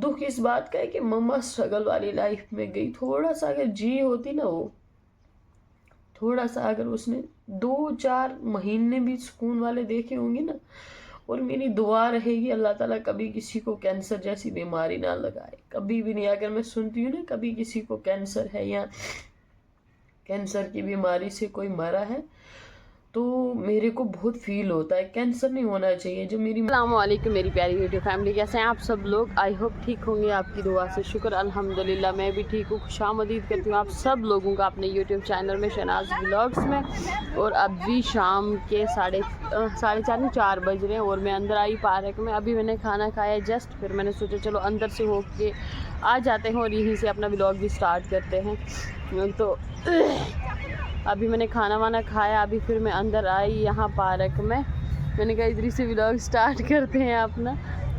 दुख इस बात का है कि मम्मा स्ट्रगल वाली लाइफ में गई। थोड़ा सा अगर जी होती ना, वो थोड़ा सा अगर उसने 2-4 महीने भी सुकून वाले देखे होंगे ना। और मेरी दुआ रहेगी अल्लाह ताला कभी किसी को कैंसर जैसी बीमारी ना लगाए, कभी भी नहीं। अगर मैं सुनती हूँ ना कभी किसी को कैंसर है या कैंसर की बीमारी से कोई मरा है, तो मेरे को बहुत फील होता है। कैंसर नहीं होना चाहिए। जो मेरी अस्सलामुअलैकुम मेरी प्यारी यूट्यूब फैमिली, कैसे हैं आप सब लोग? आई होप ठीक होंगे, आपकी दुआ से शुक्र अल्हम्दुलिल्लाह मैं भी ठीक हूँ। खुशामदीद करती हूँ आप सब लोगों का अपने यूट्यूब चैनल में, शहनाज व्लॉग्स में। और अभी शाम के साढ़े 4 बज रहे हैं और मैं अंदर आई पार्क में। अभी मैंने खाना खाया जस्ट, फिर मैंने सोचा चलो अंदर से हो के आ जाते हैं और यहीं से अपना व्लॉग भी स्टार्ट करते हैं। तो अभी मैंने खाना वाना खाया, अभी फिर मैं अंदर आई यहाँ पार्क में। मैंने कहा इधर से व्लॉग स्टार्ट करते हैं अपना।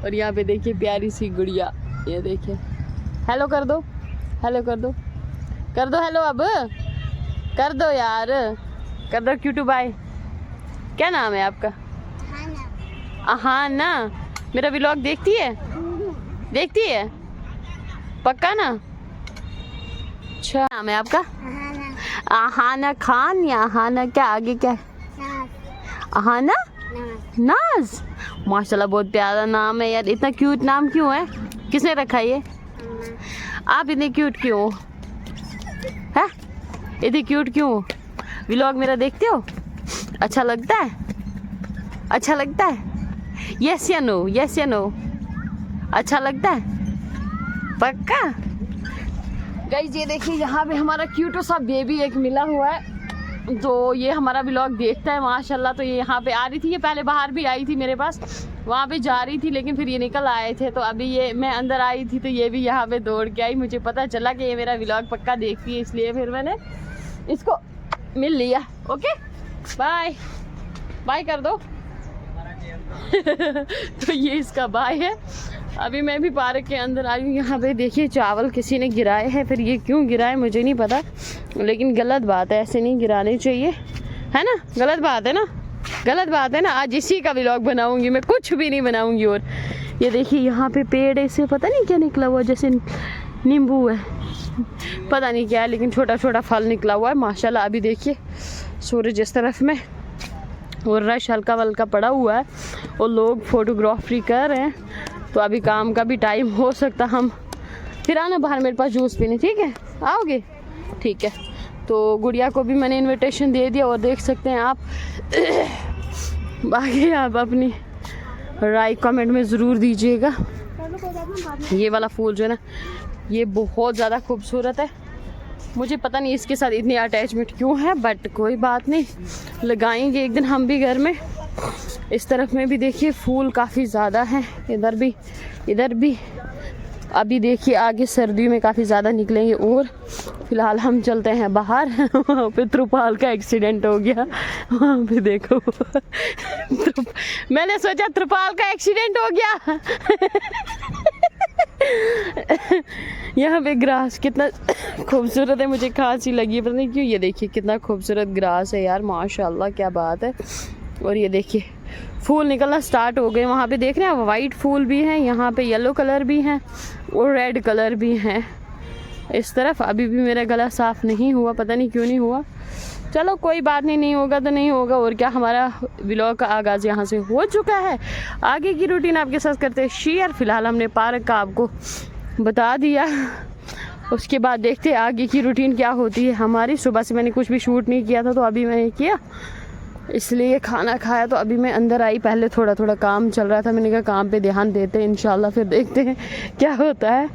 और यहाँ पे देखिए प्यारी सी गुड़िया, ये देखिए। हेलो कर दो, हेलो कर दो, कर दो हेलो, अब कर दो यार, कर दो क्यूटू बाय। क्या नाम है आपका? हाँ ना, मेरा व्लॉग देखती है? देखती है पक्का ना? अच्छा, नाम है आपका? आहाना खान या आहाना क्या, आगे क्या? आहाना नाज। माशाल्लाह बहुत प्यारा नाम है यार। इतना क्यूट नाम क्यों है? किसने रखा ये? आप इतने क्यूट क्यों हो? हैं? इतने क्यूट क्यों हो? व्लॉग मेरा देखते हो? अच्छा लगता है? अच्छा लगता है? यस या नो, यस या नो? अच्छा लगता है पक्का? गाइस ये देखिए यहाँ पे हमारा क्यूट सा बेबी एक मिला हुआ है, तो ये हमारा व्लॉग देखता है माशाल्लाह। तो ये यहाँ पे आ रही थी, ये पहले बाहर भी आई थी मेरे पास, वहाँ पे जा रही थी, लेकिन फिर ये निकल आए थे। तो अभी ये मैं अंदर आई थी तो ये भी यहाँ पे दौड़ के आई। मुझे पता चला कि ये मेरा व्लॉग पक्का देखती है, इसलिए फिर मैंने इसको मिल लिया। ओके बाय, बाय कर दो। तो ये इसका बाय है। अभी मैं भी पार्क के अंदर आई हूँ। यहाँ पे देखिए चावल किसी ने गिराए हैं, फिर ये क्यों गिराए मुझे नहीं पता, लेकिन गलत बात है, ऐसे नहीं गिराने चाहिए, है ना? गलत बात है ना, गलत बात है ना। आज इसी का व्लॉग बनाऊंगी मैं, कुछ भी नहीं बनाऊंगी। और ये देखिए यहाँ पे पेड़ ऐसे पता नहीं क्या निकला हुआ, जैसे नींबू है, पता नहीं क्या है, लेकिन छोटा छोटा फल निकला हुआ है माशाल्लाह। अभी देखिए सूरज इस तरफ में और रश हल्का वल्का पड़ा हुआ है और लोग फोटोग्राफी कर रहे हैं। तो अभी काम का भी टाइम हो सकता, हम फिर आना बाहर मेरे पास जूस पीने, ठीक है? आओगे? ठीक है। तो गुड़िया को भी मैंने इनविटेशन दे दिया और देख सकते हैं आप। बाकी आप अपनी राय कमेंट में ज़रूर दीजिएगा। ये वाला फूल जो है ना, ये बहुत ज़्यादा खूबसूरत है। मुझे पता नहीं इसके साथ इतनी अटैचमेंट क्यों है, बट कोई बात नहीं, लगाएंगे एक दिन हम भी घर में। इस तरफ में भी देखिए फूल काफ़ी ज़्यादा हैं, इधर भी, इधर भी। अभी देखिए आगे सर्दियों में काफ़ी ज़्यादा निकलेंगे। और फिलहाल हम चलते हैं बाहर। वहाँ पे त्रिपाल का एक्सीडेंट हो गया, वहाँ पे देखो। मैंने सोचा त्रिपाल का एक्सीडेंट हो गया। यहाँ पे ग्रास कितना खूबसूरत है, मुझे खांसी लगी है पता नहीं क्यों। ये देखिए कितना खूबसूरत ग्रास है यार, माशाल्लाह क्या बात है। और ये देखिए फूल निकलना स्टार्ट हो गए। वहाँ पे देख रहे हैं वाइट फूल भी हैं, यहाँ पे येलो कलर भी हैं और रेड कलर भी हैं इस तरफ। अभी भी मेरा गला साफ़ नहीं हुआ, पता नहीं क्यों नहीं हुआ। चलो कोई बात नहीं, नहीं होगा तो नहीं होगा, और क्या। हमारा व्लॉग का आगाज़ यहाँ से हो चुका है। आगे की रूटीन आपके साथ करते हैं शेयर। फ़िलहाल हमने पार्क का आपको बता दिया, उसके बाद देखते हैं आगे की रूटीन क्या होती है हमारी। सुबह से मैंने कुछ भी शूट नहीं किया था, तो अभी मैंने किया, इसलिए खाना खाया तो अभी मैं अंदर आई। पहले थोड़ा थोड़ा काम चल रहा था, मैंने कहा काम पे ध्यान देते हैं, इंशाल्लाह फिर देखते हैं क्या होता है।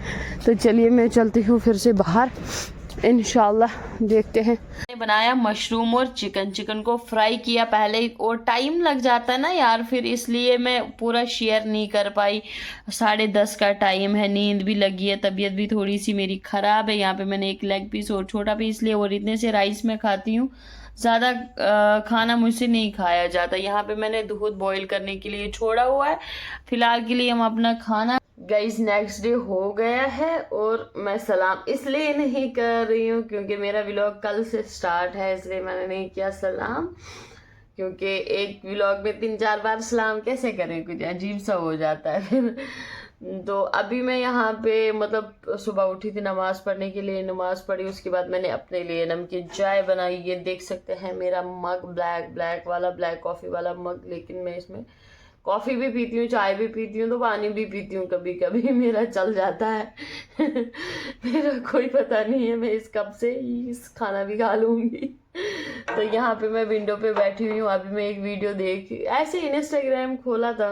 तो चलिए मैं चलती हूँ फिर से बाहर, इंशाल्लाह देखते हैं। मैंने बनाया मशरूम और चिकन। चिकन को फ्राई किया पहले, और टाइम लग जाता है ना यार, फिर इसलिए मैं पूरा शेयर नहीं कर पाई। 10:30 का टाइम है, नींद भी लगी है, तबीयत भी थोड़ी सी मेरी ख़राब है। यहाँ पे मैंने एक लेग पीस और छोटा पीस लिया, और इतने से राइस में खाती हूँ, ज़्यादा खाना मुझसे नहीं खाया जाता। यहाँ पे मैंने दूध बॉईल करने के लिए छोड़ा हुआ है। फिलहाल के लिए हम अपना खाना, गाइस नेक्स्ट डे हो गया है। और मैं सलाम इसलिए नहीं कर रही हूँ क्योंकि मेरा व्लॉग कल से स्टार्ट है, इसलिए मैंने नहीं किया सलाम। क्योंकि एक व्लॉग में 3-4 बार सलाम कैसे करें, कुछ अजीब सा हो जाता है फिर। तो अभी मैं यहाँ पे मतलब सुबह उठी थी नमाज़ पढ़ने के लिए, नमाज़ पढ़ी, उसके बाद मैंने अपने लिए नमकीन चाय बनाई। ये देख सकते हैं मेरा मग, ब्लैक वाला, ब्लैक कॉफ़ी वाला मग। लेकिन मैं इसमें कॉफ़ी भी पीती हूँ, चाय भी पीती हूँ, तो पानी भी पीती हूँ कभी कभी, मेरा चल जाता है। मेरा कोई पता नहीं है, मैं इस कप से इस खाना भी खा लूँगी। तो यहाँ पे मैं विंडो पे बैठी हुई हूँ। अभी मैं एक वीडियो देख ऐसे इंस्टाग्राम खोला था,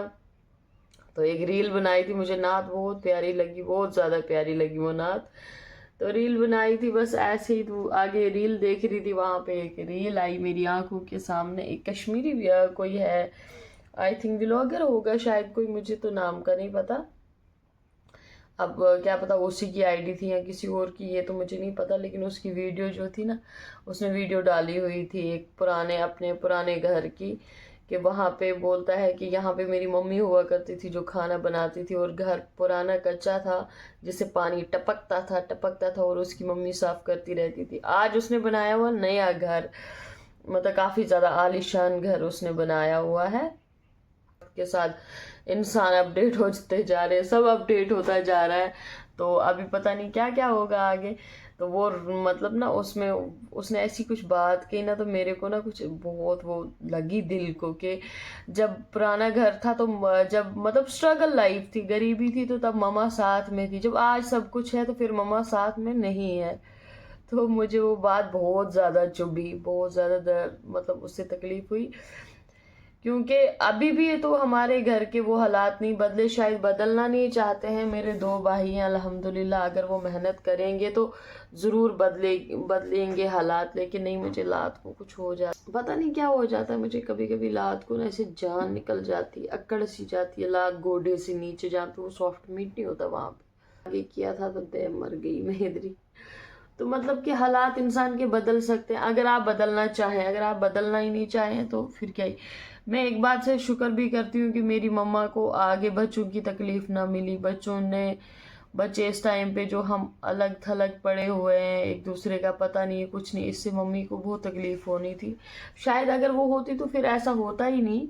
तो एक रील बनाई थी, मुझे नात बहुत प्यारी लगी, बहुत ज़्यादा प्यारी लगी वो नात। तो रील बनाई थी बस ऐसे ही, तो आगे रील देख रही थी, वहाँ पे एक रील आई मेरी आंखों के सामने। एक कश्मीरी कोई है, आई थिंक व्लॉगर होगा शायद कोई, मुझे तो नाम का नहीं पता। अब क्या पता उसी की आईडी थी या किसी और की, ये तो मुझे नहीं पता। लेकिन उसकी वीडियो जो थी ना, उसने वीडियो डाली हुई थी एक पुराने, अपने पुराने घर की, कि वहाँ पे बोलता है कि यहाँ पे मेरी मम्मी हुआ करती थी जो खाना बनाती थी, और घर पुराना कच्चा था जिससे पानी टपकता था और उसकी मम्मी साफ करती रहती थी। आज उसने बनाया हुआ नया घर, मतलब काफ़ी ज़्यादा आलीशान घर उसने बनाया हुआ है। के साथ इंसान अपडेट होते जा रहे हैं, सब अपडेट होता जा रहा है। तो अभी पता नहीं क्या क्या होगा आगे। तो वो मतलब ना उसमें उसने ऐसी कुछ बात कही ना, तो मेरे को ना कुछ बहुत वो लगी दिल को, कि जब पुराना घर था तो जब मतलब स्ट्रगल लाइफ थी, गरीबी थी, तो तब मम्मा साथ में थी। जब आज सब कुछ है तो फिर मम्मा साथ में नहीं है। तो मुझे वो बात बहुत ज़्यादा चुभी, बहुत ज़्यादा मतलब उससे तकलीफ हुई। क्योंकि अभी भी तो हमारे घर के वो हालात नहीं बदले, शायद बदलना नहीं चाहते हैं। मेरे दो भाई हैं अल्हम्दुलिल्लाह, अगर वो मेहनत करेंगे तो ज़रूर बदलेंगे हालात। लेकिन नहीं, मुझे रात को कुछ हो जाता, पता नहीं क्या हो जाता है मुझे, कभी कभी रात को ना ऐसे जान निकल जाती है, अकड़ सी जाती है, लात गोडे से नीचे जहाँ पे वो सॉफ्ट मीट नहीं होता वहाँ पे आगे किया था, तो दे मर गई मैं इधर ही। तो मतलब कि हालात इंसान के बदल सकते हैं अगर आप बदलना चाहें, अगर आप बदलना ही नहीं चाहें तो फिर क्या ही। मैं एक बात से शुक्र भी करती हूँ कि मेरी मम्मा को आगे बच्चों की तकलीफ ना मिली। बच्चे इस टाइम पे जो हम अलग थलग पड़े हुए हैं, एक दूसरे का पता नहीं है कुछ नहीं, इससे मम्मी को बहुत तकलीफ होनी थी। शायद अगर वो होती तो फिर ऐसा होता ही नहीं,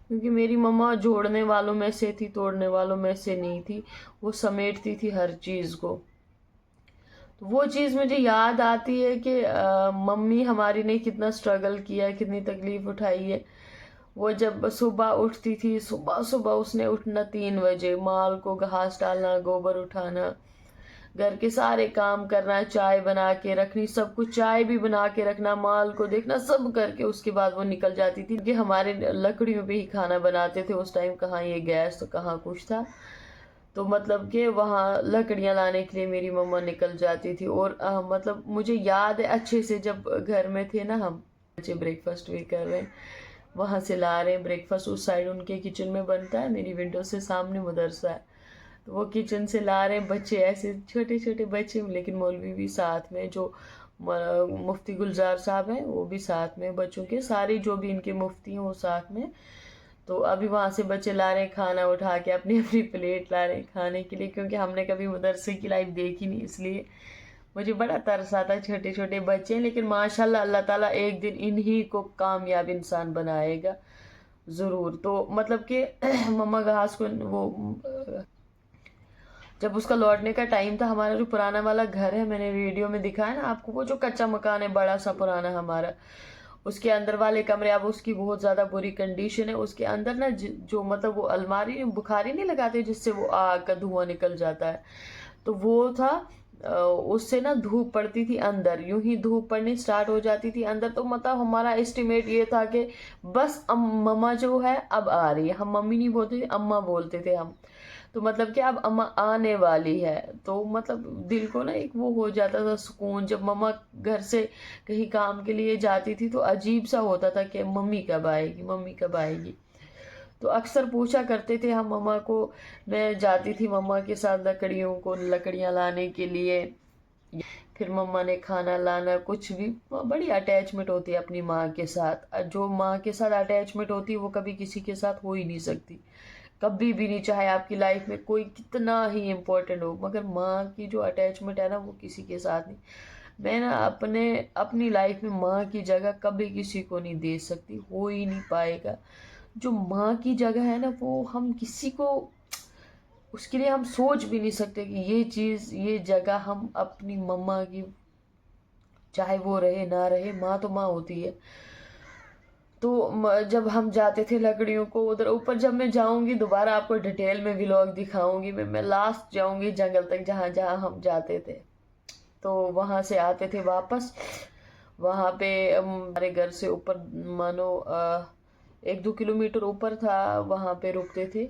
क्योंकि मेरी मम्मा जोड़ने वालों में से थी, तोड़ने वालों में से नहीं थी। वो समेटती थी हर चीज़ को। तो वो चीज़ मुझे याद आती है कि मम्मी हमारी ने कितना स्ट्रगल किया है, कितनी तकलीफ उठाई है। वो जब सुबह उठती थी, सुबह सुबह उसने उठना 3 बजे, माल को घास डालना, गोबर उठाना, घर के सारे काम करना, चाय बना के रखनी, सब कुछ, चाय भी बना के रखना, माल को देखना, सब करके उसके बाद वो निकल जाती थी। कि हमारे लकड़ियों पे ही खाना बनाते थे उस टाइम, कहाँ ये गैस तो कहाँ कुछ था। तो मतलब कि वहाँ लकड़ियाँ लाने के लिए मेरी मम्मा निकल जाती थी। और मतलब मुझे याद है अच्छे से, जब घर में थे ना हम, बच्चे ब्रेकफास्ट भी कर रहे हैं, वहाँ से ला रहे हैं ब्रेकफास्ट, उस साइड उनके किचन में बनता है, मेरी विंडो से सामने मदरसा है, तो वो किचन से ला रहे हैं बच्चे, ऐसे छोटे छोटे बच्चे, लेकिन मौलवी भी साथ में, जो मुफ्ती गुलजार साहब हैं वो भी साथ में, बच्चों के सारे जो भी इनके मुफ्ती हैं वो साथ में। तो अभी वहाँ से बच्चे ला रहे हैं खाना उठा के, अपनी अपनी प्लेट ला रहे हैं खाने के लिए, क्योंकि हमने कभी मदरसे की लाइफ देखी नहीं, इसलिए मुझे बड़ा तरस आता है। छोटे छोटे बच्चे हैं, लेकिन माशाल्लाह अल्लाह ताला एक दिन इन्हीं को कामयाब इंसान बनाएगा ज़रूर। तो मतलब कि मम्मा घास को वो जब उसका लौटने का टाइम था, हमारा जो पुराना वाला घर है, मैंने वीडियो में दिखाया ना आपको, वो जो कच्चा मकान है बड़ा सा पुराना हमारा, उसके अंदर वाले कमरे, अब उसकी बहुत ज़्यादा बुरी कंडीशन है। उसके अंदर ना जो मतलब वो अलमारी, बुखारी नहीं लगाते जिससे वो आग का धुआं निकल जाता है, तो वो था। उससे ना धूप पड़ती थी अंदर, यूं ही धूप पड़नी स्टार्ट हो जाती थी अंदर। तो मतलब हमारा एस्टिमेट ये था कि बस मम्मा जो है अब आ रही है, हम मम्मी नहीं बोलते थे, अम्मा बोलते थे हम। तो मतलब कि अब अम्मा आने वाली है, तो मतलब दिल को ना एक वो हो जाता था सुकून। जब मम्मा घर से कहीं काम के लिए जाती थी तो अजीब सा होता था कि मम्मी कब आएगी, मम्मी कब आएगी। तो अक्सर पूछा करते थे हम मम्मा को। मैं जाती थी मम्मा के साथ लकड़ियाँ लाने के लिए, फिर मम्मा ने खाना लाना, कुछ भी। बड़ी अटैचमेंट होती है अपनी माँ के साथ, जो माँ के साथ अटैचमेंट होती है वो कभी किसी के साथ हो ही नहीं सकती, कभी भी नहीं, चाहे आपकी लाइफ में कोई कितना ही इम्पोर्टेंट हो, मगर माँ की जो अटैचमेंट है ना वो किसी के साथ नहीं। मैं ना अपनी लाइफ में माँ की जगह कभी किसी को नहीं दे सकती, हो ही नहीं पाएगा। जो माँ की जगह है ना वो हम किसी को उसके लिए हम सोच भी नहीं सकते कि ये चीज़, ये जगह हम अपनी मम्मा की, चाहे वो रहे ना रहे, माँ तो माँ होती है। तो जब हम जाते थे लकड़ियों को उधर ऊपर, जब मैं जाऊंगी दोबारा आपको डिटेल में व्लॉग दिखाऊंगी। मैं लास्ट जाऊंगी जंगल तक, जहाँ जहाँ हम जाते थे। तो वहां से आते थे वापस, वहां पे हमारे घर से ऊपर मानो 1-2 किलोमीटर ऊपर था, वहां पे रुकते थे,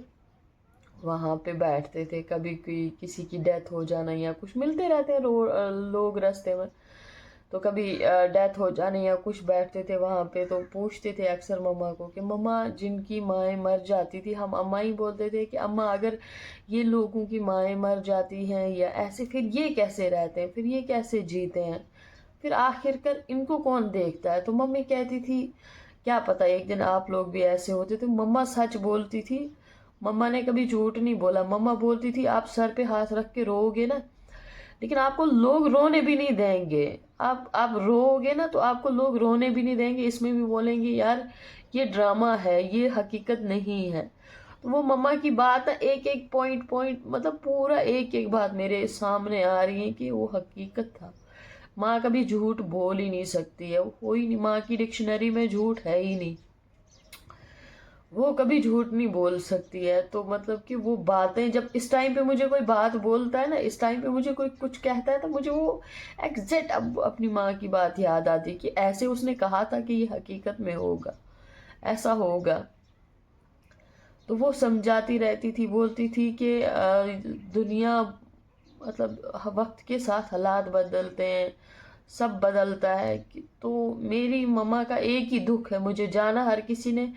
वहां पे बैठते थे। कभी कोई किसी की डेथ हो जाना या कुछ, मिलते रहते हैं लोग रास्ते में, तो कभी डेथ हो जाने या कुछ, बैठते थे वहां पे। तो पूछते थे अक्सर मम्मा को कि मम्मा, जिनकी माएँ मर जाती थी, हम अम्मा ही बोलते थे कि अम्मा अगर ये लोगों की माएँ मर जाती हैं या ऐसे, फिर ये कैसे रहते हैं, फिर ये कैसे जीते हैं, फिर आखिरकार इनको कौन देखता है। तो मम्मी कहती थी क्या पता एक दिन आप लोग भी ऐसे होते। तो मम्मा सच बोलती थी, मम्मा ने कभी झूठ नहीं बोला। मम्मा बोलती थी आप सर पे हाथ रख के रोओगे ना, लेकिन आपको लोग रोने भी नहीं देंगे। आप रोओगे ना तो आपको लोग रोने भी नहीं देंगे, इसमें भी बोलेंगे यार ये ड्रामा है, ये हकीकत नहीं है। तो वो मम्मा की बात है, एक एक पॉइंट पॉइंट, मतलब पूरा एक एक बात मेरे सामने आ रही है कि वो हकीकत था। माँ कभी झूठ बोल ही नहीं सकती है, हो ही नहीं, माँ की डिक्शनरी में झूठ है ही नहीं, वो कभी झूठ नहीं बोल सकती है। तो मतलब कि वो बातें, जब इस टाइम पे मुझे कोई बात बोलता है ना, इस टाइम पे मुझे कोई कुछ कहता है, तो मुझे वो एग्जैक्ट अब अपनी माँ की बात याद आती कि ऐसे उसने कहा था कि ये हकीकत में होगा, ऐसा होगा। तो वो समझाती रहती थी, बोलती थी कि दुनिया, मतलब वक्त के साथ हालात बदलते हैं, सब बदलता है। तो मेरी मम्मा का एक ही दुख है, मुझे जाना हर किसी ने,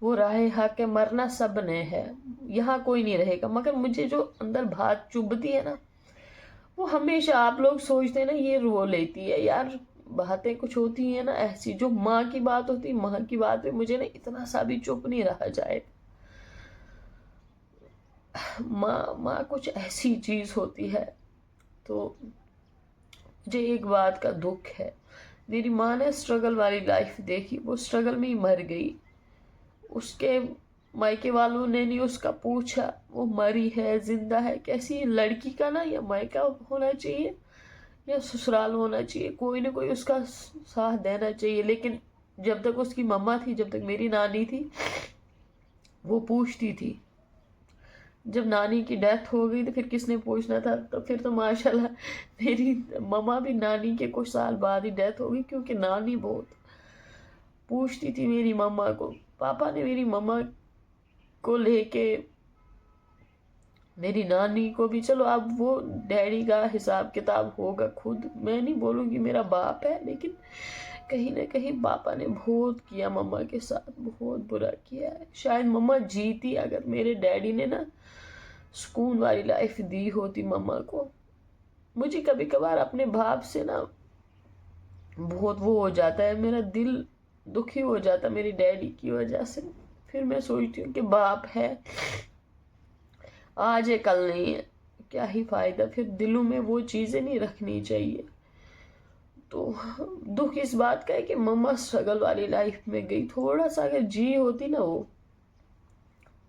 वो राहे हक के मरना सब ने है, यहाँ कोई नहीं रहेगा। मगर मुझे जो अंदर बात चुभती है ना, वो हमेशा, आप लोग सोचते हैं ना ये रो लेती है यार, बातें कुछ होती है ना ऐसी, जो माँ की बात होती, माँ की बात पे मुझे ना इतना सा भी चुप नहीं रहा जाए। माँ माँ कुछ ऐसी चीज होती है। तो मुझे एक बात का दुख है, मेरी माँ ने स्ट्रगल वाली लाइफ देखी, वो स्ट्रगल में ही मर गई। उसके मायके वालों ने नहीं उसका पूछा, वो मरी है जिंदा है, कैसी लड़की का ना या मायका होना चाहिए या ससुराल होना चाहिए, कोई ना कोई उसका साथ देना चाहिए। लेकिन जब तक उसकी मम्मा थी, जब तक मेरी नानी थी, वो पूछती थी। जब नानी की डेथ हो गई तो फिर किसने पूछना था। तो फिर तो माशाल्लाह मेरी मम्मा भी, नानी के कुछ साल बाद ही डेथ हो गई, क्योंकि नानी बहुत पूछती थी मेरी मम्मा को। पापा ने मेरी मम्मा को लेके मेरी नानी को भी, चलो अब वो डैडी का हिसाब किताब होगा खुद, मैं नहीं बोलूँगी मेरा बाप है, लेकिन कहीं ना कहीं पापा ने बहुत किया मम्मा के साथ, बहुत बुरा किया है। शायद मम्मा जीती अगर मेरे डैडी ने ना सुकून वाली लाइफ दी होती मम्मा को। मुझे कभी कभार अपने बाप से ना बहुत वो हो जाता है, मेरा दिल दुखी हो जाता मेरी डैडी की वजह से। फिर मैं सोचती हूँ कि बाप है, आज है कल नहीं है, क्या ही फायदा, फिर दिलों में वो चीजें नहीं रखनी चाहिए। तो दुख इस बात का है कि मम्मा स्ट्रगल वाली लाइफ में गई। थोड़ा सा अगर जी होती ना वो,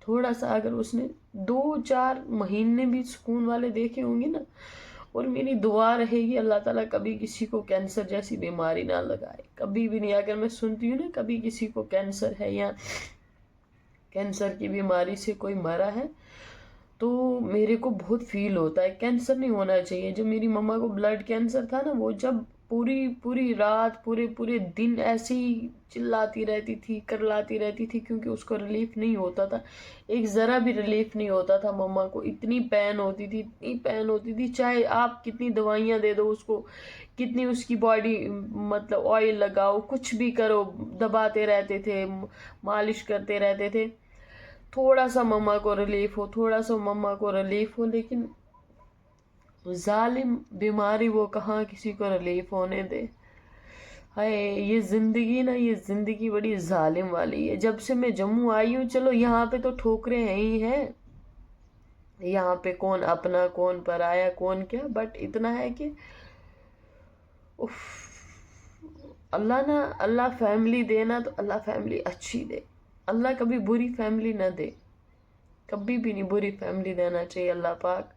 थोड़ा सा अगर उसने 2-4 महीने भी सुकून वाले देखे होंगे ना। और मेरी दुआ रहेगी अल्लाह ताला कभी किसी को कैंसर जैसी बीमारी ना लगाए, कभी भी नहीं। अगर मैं सुनती हूँ ना कभी किसी को कैंसर है या कैंसर की बीमारी से कोई मरा है, तो मेरे को बहुत फील होता है। कैंसर नहीं होना चाहिए। जब मेरी मम्मा को ब्लड कैंसर था ना, वो जब पूरी पूरी रात, पूरे पूरे दिन ऐसे ही चिल्लाती रहती थी, करलाती रहती थी, क्योंकि उसको रिलीफ नहीं होता था, एक ज़रा भी रिलीफ नहीं होता था। मम्मा को इतनी पेन होती थी, इतनी पेन होती थी, चाहे आप कितनी दवाइयाँ दे दो उसको, कितनी उसकी बॉडी, मतलब ऑयल लगाओ, कुछ भी करो, दबाते रहते थे, मालिश करते रहते थे, थोड़ा सा मम्मा को रिलीफ हो, थोड़ा सा मम्मा को रिलीफ हो। लेकिन जालिम बीमारी वो कहाँ किसी को रिलीफ होने दे। हाय, ये जिंदगी ना, ये जिंदगी बड़ी जालिम वाली है। जब से मैं जम्मू आई हूँ, चलो यहाँ पे तो ठोकरें हैं ही हैं, यहाँ पे कौन अपना कौन पराया कौन क्या, बट इतना है कि उफ, अल्लाह ना, अल्लाह फैमिली देना तो अल्लाह फैमिली अच्छी दे, अल्लाह कभी बुरी फैमिली ना दे। कभी भी नहीं बुरी फैमिली देना चाहिए। अल्लाह पाक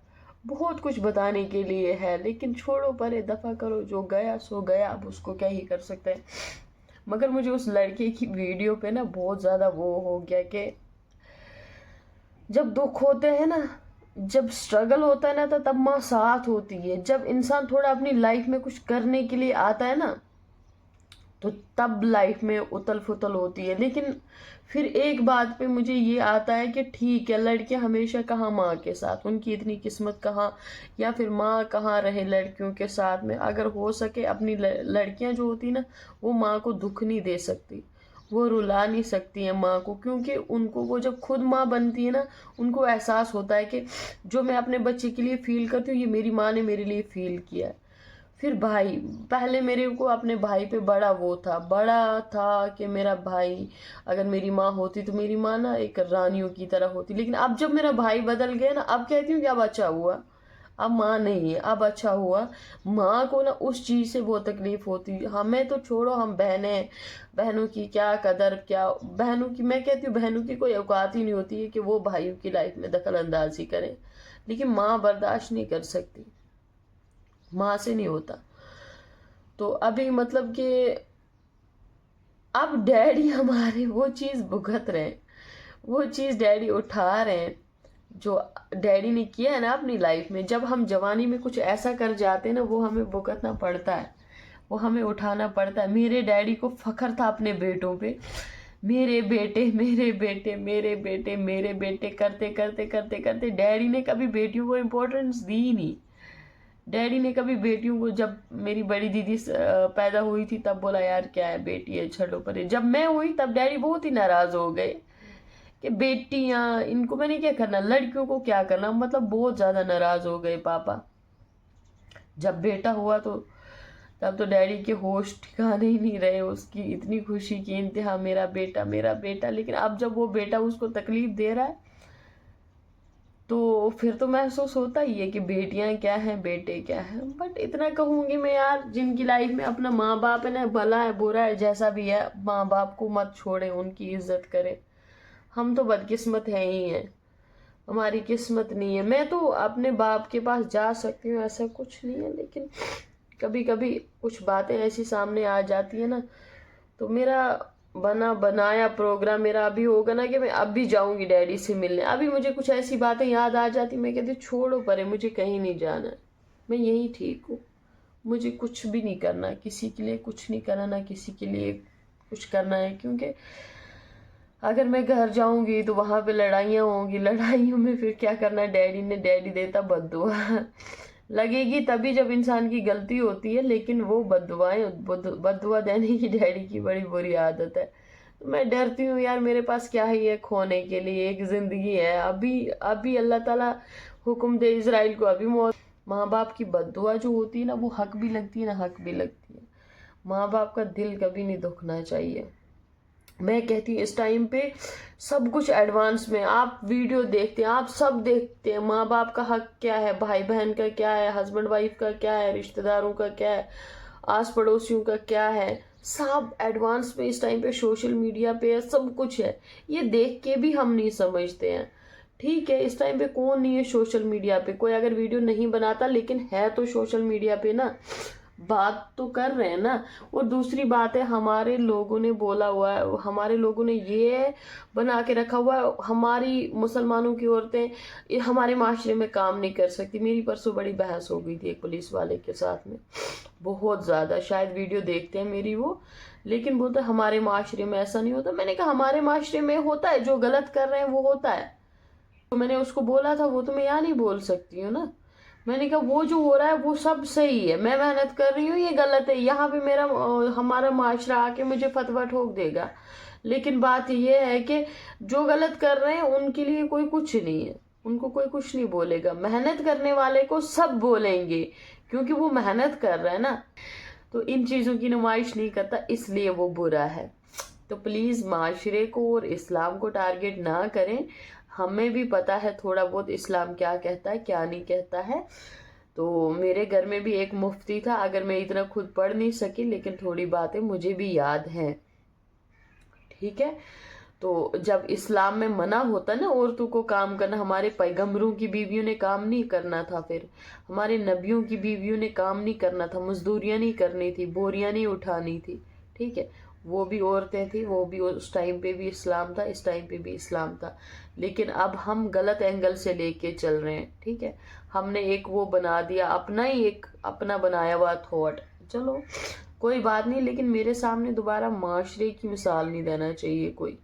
बहुत कुछ बताने के लिए है, लेकिन छोड़ो परे, दफ़ा करो, जो गया सो गया, अब उसको क्या ही कर सकते हैं। मगर मुझे उस लड़के की वीडियो पे ना बहुत ज़्यादा वो हो गया कि जब दुख होते हैं ना, जब स्ट्रगल होता है ना, तो तब माँ साथ होती है। जब इंसान थोड़ा अपनी लाइफ में कुछ करने के लिए आता है ना, तो तब लाइफ में उतल फुतल होती है। लेकिन फिर एक बात पे मुझे ये आता है कि ठीक है, लड़के हमेशा कहाँ माँ के साथ, उनकी इतनी किस्मत कहाँ, या फिर माँ कहाँ रहे लड़कियों के साथ में। अगर हो सके अपनी लड़कियां जो होती ना, वो माँ को दुख नहीं दे सकती, वो रुला नहीं सकती है माँ को, क्योंकि उनको वो जब खुद माँ बनती है ना, उनको एहसास होता है कि जो मैं अपने बच्चे के लिए फील करती हूँ, ये मेरी माँ ने मेरे लिए फील किया है। फिर भाई, पहले मेरे को अपने भाई पे बड़ा था कि मेरा भाई, अगर मेरी माँ होती तो मेरी माँ ना एक रानियों की तरह होती। लेकिन अब जब मेरा भाई बदल गया ना, अब कहती हूँ कि अब अच्छा हुआ, अब माँ नहीं है, अब अच्छा हुआ। माँ को ना उस चीज़ से बहुत तकलीफ होती है। हमें तो छोड़ो, हम बहनें, बहनों की क्या कदर, क्या बहनों की, मैं कहती हूँ बहनों की कोई औकात ही नहीं होती है कि वो भाइयों की लाइफ में दखल अंदाजी करें। लेकिन माँ बर्दाश्त नहीं कर सकती, माँ से नहीं होता। तो अभी मतलब कि अब डैडी हमारे वो चीज़ भुगत रहे हैं, वो चीज़ डैडी उठा रहे हैं जो डैडी ने किया है ना अपनी लाइफ में। जब हम जवानी में कुछ ऐसा कर जाते हैं ना, वो हमें भुगतना पड़ता है, वो हमें उठाना पड़ता है। मेरे डैडी को फख्र था अपने बेटों पे, मेरे बेटे मेरे बेटे मेरे बेटे मेरे बेटे करते करते करते करते डैडी ने कभी बेटियों को इम्पोर्टेंस दी ही नहीं। डैडी ने कभी बेटियों को, जब मेरी बड़ी दीदी पैदा हुई थी तब बोला यार क्या है, बेटी है छोड़ो परे। जब मैं हुई तब डैडी बहुत ही नाराज हो गए कि बेटियां, इनको मैंने क्या करना, लड़कियों को क्या करना, मतलब बहुत ज्यादा नाराज हो गए पापा। जब बेटा हुआ तो तब तो डैडी के होश ठिकाने ही नहीं रहे, उसकी इतनी खुशी की इंतहा, मेरा बेटा मेरा बेटा। लेकिन अब जब वो बेटा उसको तकलीफ दे रहा है, तो फिर तो महसूस होता ही है कि बेटियां क्या हैं, बेटे क्या हैं। बट इतना कहूंगी मैं यार, जिनकी लाइफ में अपना माँ बाप है ना, भला है बुरा है जैसा भी है, माँ बाप को मत छोड़े, उनकी इज्जत करें। हम तो बदकिस्मत हैं ही हैं, हमारी किस्मत नहीं है। मैं तो अपने बाप के पास जा सकती हूँ, ऐसा कुछ नहीं है, लेकिन कभी कभी कुछ बातें ऐसी सामने आ जाती है ना, तो मेरा बना बनाया प्रोग्राम मेरा अभी होगा ना कि मैं अब भी जाऊंगी डैडी से मिलने। अभी मुझे कुछ ऐसी बातें याद आ जाती, मैं कहती छोड़ो परे, मुझे कहीं नहीं जाना है, मैं यही ठीक हूँ। मुझे कुछ भी नहीं करना, किसी के लिए कुछ नहीं करना, ना किसी के लिए कुछ करना है। क्योंकि अगर मैं घर जाऊंगी तो वहां पे लड़ाइयाँ होंगी, लड़ाइयों में फिर क्या करना, डैडी देता बद्दुआ लगेगी तभी जब इंसान की गलती होती है। लेकिन वो बद्दुआ देने की डैडी की बड़ी बुरी आदत है। तो मैं डरती हूँ यार, मेरे पास क्या ही है खोने के लिए, एक जिंदगी है। अभी अभी अल्लाह ताला हुक्म दे इजराइल को, अभी मौत। माँ बाप की बद्दुआ जो होती है ना, वो हक भी लगती है ना, हक भी लगती है। माँ बाप का दिल कभी नहीं दुखना चाहिए। मैं कहती हूँ इस टाइम पे सब कुछ एडवांस में, आप वीडियो देखते हैं, आप सब देखते हैं, माँ बाप का हक क्या है, भाई बहन का क्या है, हस्बैंड वाइफ का क्या है, रिश्तेदारों का क्या है, आस पड़ोसियों का क्या है, सब एडवांस में इस टाइम पे सोशल मीडिया पे है, सब कुछ है। ये देख के भी हम नहीं समझते हैं। ठीक है, इस टाइम पे कौन नहीं है सोशल मीडिया पे, कोई अगर वीडियो नहीं बनाता लेकिन है तो सोशल मीडिया पे ना, बात तो कर रहे हैं ना। और दूसरी बात है, हमारे लोगों ने बोला हुआ है, हमारे लोगों ने ये बना के रखा हुआ है, हमारी मुसलमानों की औरतें ये हमारे माशरे में काम नहीं कर सकती। मेरी परसों बड़ी बहस हो गई थी एक पुलिस वाले के साथ में, बहुत ज़्यादा, शायद वीडियो देखते हैं मेरी वो, लेकिन बोलते हमारे माशरे में ऐसा नहीं होता। मैंने कहा हमारे माशरे में होता है, जो गलत कर रहे हैं वो होता है। तो मैंने उसको बोला था, वो तो मैं यहाँ नहीं बोल सकती हूँ ना। मैंने कहा वो जो हो रहा है वो सब सही है, मैं मेहनत कर रही हूँ, ये गलत है। यहाँ पे मेरा हमारा माशरा आके मुझे फतवा ठोक देगा। लेकिन बात ये है कि जो गलत कर रहे हैं उनके लिए कोई कुछ नहीं है, उनको कोई कुछ नहीं बोलेगा। मेहनत करने वाले को सब बोलेंगे, क्योंकि वो मेहनत कर रहा है ना। तो इन चीज़ों की नुमाइश नहीं करता, इसलिए वो बुरा है। तो प्लीज़ माशरे को और इस्लाम को टारगेट ना करें। हमें भी पता है थोड़ा बहुत इस्लाम क्या कहता है क्या नहीं कहता है। तो मेरे घर में भी एक मुफ्ती था, अगर मैं इतना खुद पढ़ नहीं सकी लेकिन थोड़ी बातें मुझे भी याद हैं। ठीक है, तो जब इस्लाम में मना होता ना औरतों को काम करना, हमारे पैगंबरों की बीवियों ने काम नहीं करना था, फिर हमारे नबियों की बीवियों ने काम नहीं करना था, मजदूरियां नहीं करनी थी, बोरियां नहीं उठानी थी, ठीक है। वो भी औरतें थी, वो भी उस टाइम पे भी इस्लाम था, इस टाइम पे भी इस्लाम था। लेकिन अब हम गलत एंगल से लेके चल रहे हैं, ठीक है। हमने एक वो बना दिया, अपना ही एक अपना बनाया हुआ थॉट। चलो कोई बात नहीं, लेकिन मेरे सामने दोबारा माशरे की मिसाल नहीं देना चाहिए कोई,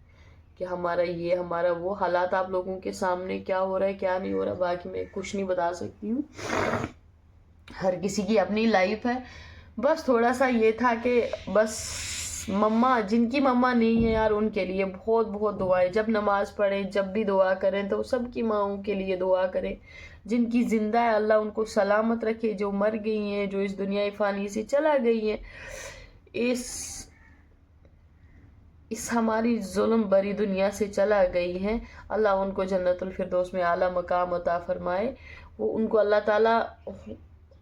कि हमारा ये हमारा वो। हालात आप लोगों के सामने क्या हो रहा है क्या नहीं हो रहा, बाकी मैं कुछ नहीं बता सकती हूँ, हर किसी की अपनी लाइफ है। बस थोड़ा सा ये था कि बस मम्मा, जिनकी मम्मा नहीं है यार, उनके लिए बहुत बहुत दुआएं। जब नमाज पढ़ें, जब भी दुआ करें तो सबकी माओं के लिए दुआ करें। जिनकी जिंदा है अल्लाह उनको सलामत रखे, जो मर गई हैं, जो इस दुनिया फानी से चला गई हैं, इस हमारी जुल्म भरी दुनिया से चला गई हैं, अल्लाह उनको जन्नतुल फिरदौस में आला मकाम अता फरमाए। वो उनको अल्लाह ताला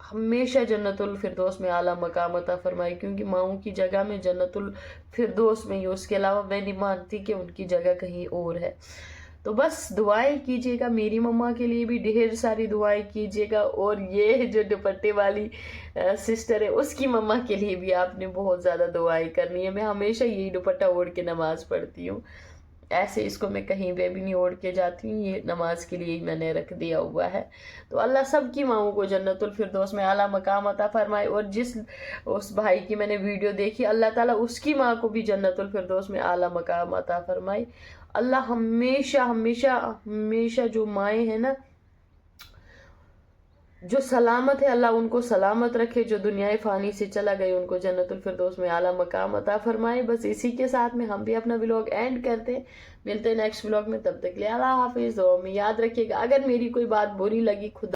हमेशा जन्नतुल फिरदौस में आला मकाम अता फरमाए, क्योंकि माओं की जगह में जन्नतुल फिरदौस में ही, उसके अलावा मैं नहीं मानती कि उनकी जगह कहीं और है। तो बस दुआएं कीजिएगा, मेरी मम्मा के लिए भी ढेर सारी दुआएं कीजिएगा, और ये जो दुपट्टे वाली सिस्टर है उसकी मम्मा के लिए भी आपने बहुत ज़्यादा दुआएं करनी है। मैं हमेशा यही दुपट्टा ओढ़ के नमाज पढ़ती हूँ, ऐसे इसको मैं कहीं पे भी नहीं ओढ़ के जाती हूँ, ये नमाज के लिए ही मैंने रख दिया हुआ है। तो अल्लाह सबकी माओं को जन्नतुल फिरदौस में आला मकाम अता फरमाए। और जिस उस भाई की मैंने वीडियो देखी, अल्लाह ताला उसकी माँ को भी जन्नतुल फिरदौस में आला मकाम अता फरमाए। अल्लाह हमेशा हमेशा हमेशा जो माएँ हैं ना, जो सलामत है, अल्लाह उनको सलामत रखे। जो दुनिया फानी से चला गए उनको जन्नतुल फिरदौस में आला मकाम अता फरमाए। बस इसी के साथ में हम भी अपना व्लॉग एंड करते हैं, मिलते हैं नेक्स्ट व्लॉग में, तब तक के लिए अल्लाह हाफिज़। दुआ में याद रखिएगा, अगर मेरी कोई बात बुरी लगी खुद